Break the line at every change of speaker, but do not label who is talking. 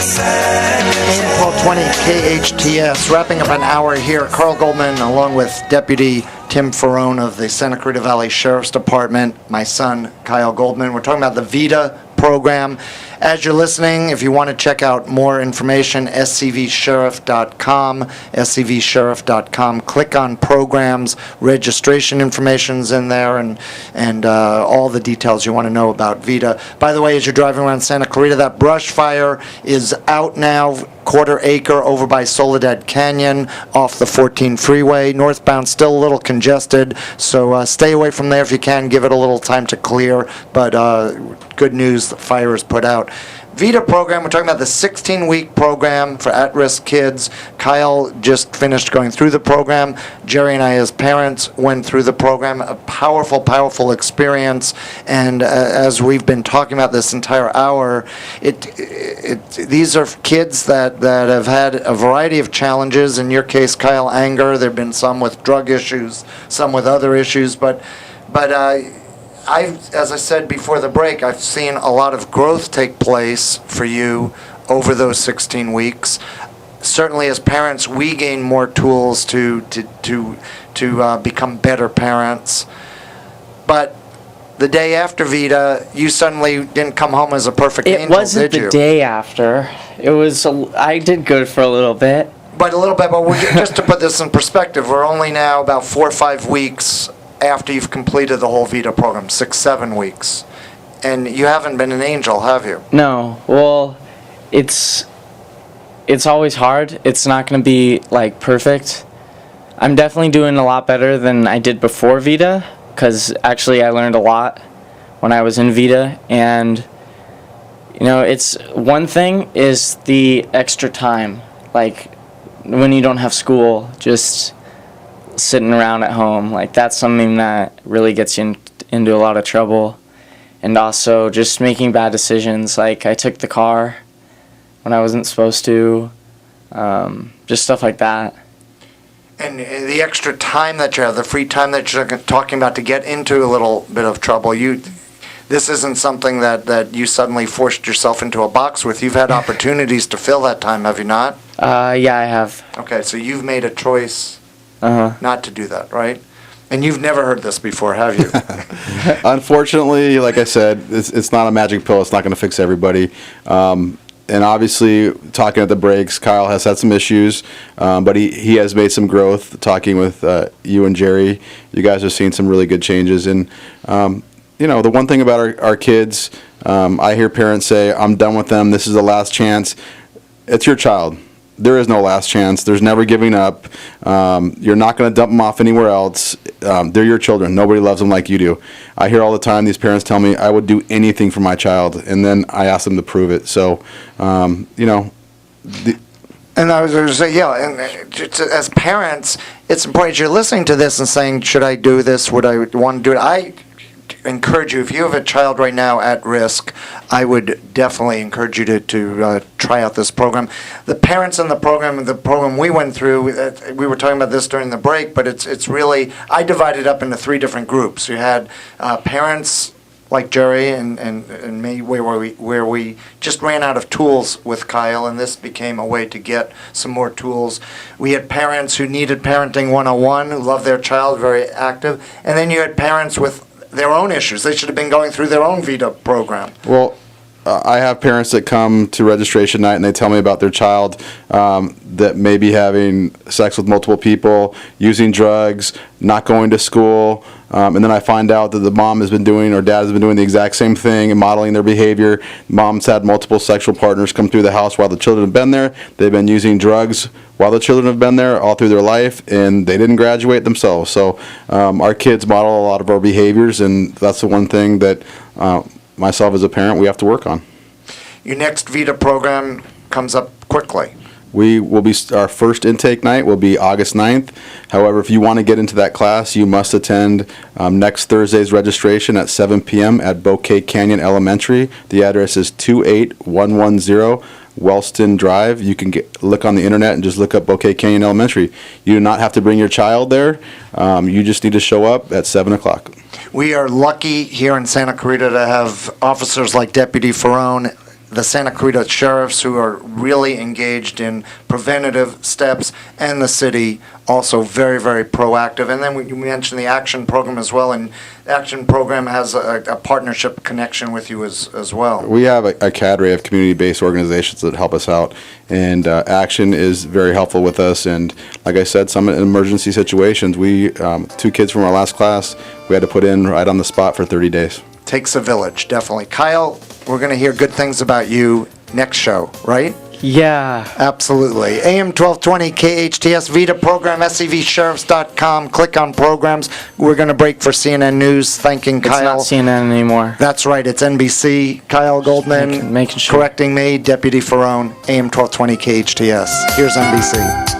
AM 1220 KHTS, wrapping up an hour here. Carl Goldman, along with Deputy Tim Ferrone of the Santa Clarita Valley Sheriff's Department, my son, Kyle Goldman. We're talking about the VIDA program. As you're listening, if you want to check out more information, scvsheriff.com, scvsheriff.com. Click on programs, registration information's in there, and all the details you want to know about VIDA. By the way, as you're driving around Santa Clarita, that brush fire is out now, quarter acre over by Soledad Canyon off the 14 freeway. Northbound still a little congested, so stay away from there if you can. Give it a little time to clear, but good news, the fire is put out. VIDA program, we're talking about the 16-week program for at-risk kids. Kyle just finished going through the program. Jerry and I, as parents, went through the program. A powerful, powerful experience. And as we've been talking about this entire hour, these are kids that have had a variety of challenges. In your case, Kyle, anger. There have been some with drug issues, some with other issues. But as I said before the break, I've seen a lot of growth take place for you over those 16 weeks. Certainly, as parents, we gain more tools to become better parents. But the day after VIDA, you suddenly didn't come home as a perfect angel, did you?
It wasn't the day after. It was. I did good for a little bit.
But just to put this in perspective, we're only now about 4 or 5 weeks after you've completed the whole VIDA program, 6-7 weeks. And you haven't been an angel, have you?
No. Well, it's always hard. It's not going to be, perfect. I'm definitely doing a lot better than I did before VIDA, because actually I learned a lot when I was in VIDA. And, it's one thing is the extra time, when you don't have school, just sitting around at home, that's something that really gets you into a lot of trouble. And also just making bad decisions, I took the car when I wasn't supposed to, just stuff like that.
And the extra time that you have, the free time that you're talking about to get into a little bit of trouble, this isn't something that you suddenly forced yourself into a box with. You've had opportunities to fill that time, have you not?
Yeah, I have.
Okay, so you've made a choice not to do that, right? And you've never heard this before, have you?
Unfortunately, like I said, it's not a magic pill. It's not going to fix everybody. And obviously, talking at the breaks, Kyle has had some issues, but he has made some growth. Talking with you and Jerry, you guys have seen some really good changes. And, the one thing about our kids, I hear parents say, I'm done with them. This is the last chance. It's your child. There is no last chance. There's never giving up. You're not going to dump them off anywhere else. They're your children. Nobody loves them like you do. I hear all the time these parents tell me I would do anything for my child, and then I ask them to prove it. So, And
I was going to say, and as parents, it's important. You're listening to this and saying, should I do this? Would I want to do it? I encourage you, if you have a child right now at risk, I would definitely encourage you to try out this program. The parents in the program we went through, we were talking about this during the break, but it's really, I divided up into 3 different groups. You had parents like Jerry and me, where we just ran out of tools with Kyle, and this became a way to get some more tools. We had parents who needed Parenting 101, who loved their child, very active, and then you had parents with their own issues. They should have been going through their own VIDA program.
Well, I have parents that come to registration night and they tell me about their child that may be having sex with multiple people, using drugs, not going to school, and then I find out that the mom has been doing or dad has been doing the exact same thing and modeling their behavior. Mom's had multiple sexual partners come through the house while the children have been there. They've been using drugs while the children have been there all through their life, and they didn't graduate themselves. So our kids model a lot of our behaviors, and that's the one thing that myself as a parent, we have to work on.
Your next VIDA program comes up quickly.
Our first intake night will be August 9th. However, if you want to get into that class, you must attend next Thursday's registration at 7 p.m. at Bouquet Canyon Elementary. The address is 28110 Wellston Drive. You can look on the internet and just look up Bouquet Canyon Elementary. You do not have to bring your child there. You just need to show up at 7 o'clock.
We are lucky here in Santa Clarita to have officers like Deputy Ferrone the Santa Clarita sheriffs who are really engaged in preventative steps, and the city also very, very proactive. And then you mentioned the action program as well, and the action program has a partnership connection with you as well.
We have a cadre of community-based organizations that help us out, and Action is very helpful with us. And like I said, some emergency situations, we 2 kids from our last class, we had to put in right on the spot for 30 days.
Takes a village, definitely. Kyle, we're going to hear good things about you next show, right?
Yeah.
Absolutely. AM 1220 KHTS VIDA program, SCVsheriffs.com. Click on programs. We're going to break for CNN News. Thanking
It's
Kyle.
not CNN anymore.
That's right. It's NBC. Kyle Goldman
Making sure.
correcting me. Deputy Ferrone. AM 1220 KHTS. Here's NBC.